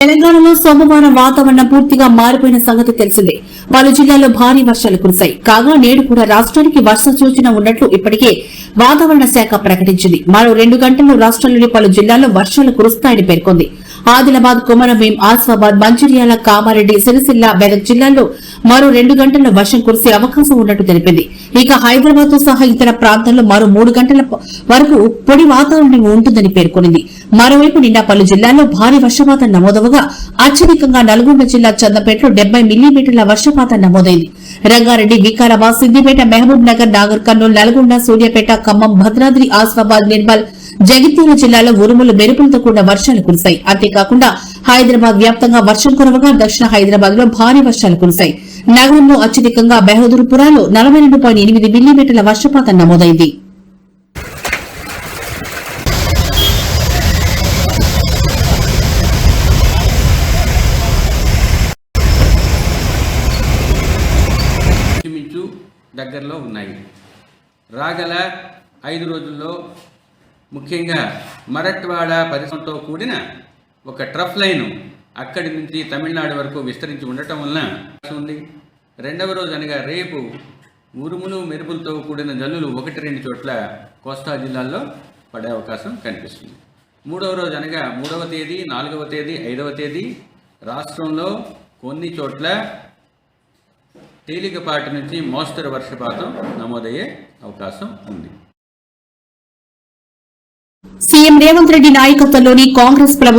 తెలంగాణలో సోమవారం వాతావరణం పూర్తిగా మారిపోయిన సంగతి తెలిసిందే. పలు జిల్లాల్లో భారీ వర్షాలు కురిశాయి. కాగా నేడు కూడా రాష్ట్రానికి వర్ష సూచన ఉన్నట్లు ఇప్పటికే వాతావరణ శాఖ ప్రకటించింది. మరో 2 గంటల్లో రాష్ట్రంలోని పలు జిల్లాల్లో వర్షాలు కురుస్తాయని పేర్కొంది. ఆదిలాబాద్, కొమరంభీం, ఆసిఫాబాద్, మంచిర్యాల, కామారెడ్డి, సిరిసిల్ల, మెదక్ జిల్లాల్లో మరో 2 గంటల్లో వర్షం కురిసే అవకాశం ఉన్నట్టు తెలిపింది. ఇక హైదరాబాద్ తో సహా ఇతర ప్రాంతాల్లో మరో 3 గంటల వరకు పొడి వాతావరణం ఉంటుందని పేర్కొంది. మరోవైపు నిన్న పలు జిల్లాల్లో భారీ వర్షపాతం నమోదవగా అత్యధికంగా నల్గొండ జిల్లా చందంపేటలో 70 మిల్లీమీటర్ల వర్షపాతం నమోదైంది. రంగారెడ్డి, వికారాబాద్, సిద్దిపేట, మహబూబ్ నగర్, నాగర్ కర్నూలు, నల్గొండ, సూర్యాపేట, ఖమ్మం, భద్రాద్రి, ఆసిఫాబాద్, నిర్మల్, జగిత్యాల జిల్లాలో ఉరుములు, మెరుపులతో కూడిన వర్షాలు కురిశాయి. అంతేకాకుండా హైదరాబాద్ వ్యాప్తంగా వర్షం కురవగా దక్షిణ హైదరాబాద్ లో భారీ వర్షాలు కురిశాయి. నగరంలో అత్యధికంగా బెహదూర్పురాలో 42.8 మిల్లీమీటర్ల వర్షపాతం నమోదైంది. దగ్గరలో ఉన్నాయి. రాగల 5 రోజుల్లో ముఖ్యంగా మరట్వాడ పరిశ్రమతో కూడిన ఒక ట్రఫ్ లైను అక్కడి నుంచి తమిళనాడు వరకు విస్తరించి ఉండటం వలన ఉంది. 2వ రోజు అనగా రేపు ఉరుములు, మెరుపులతో కూడిన జల్లులు 1-2 చోట్ల కోస్తా జిల్లాల్లో పడే అవకాశం కనిపిస్తుంది. 3వ రోజు అనగా 3వ తేదీ, 4వ తేదీ, 5వ తేదీ రాష్ట్రంలో కొన్ని చోట్ల తేలికపాటి నుంచి మోస్తరు వర్షపాతం నమోదయ్యే అవకాశం ఉంది. సీఎం రేవంత్ రెడ్డి నాయకత్వంలోని కాంగ్రెస్ ప్రభుత్వం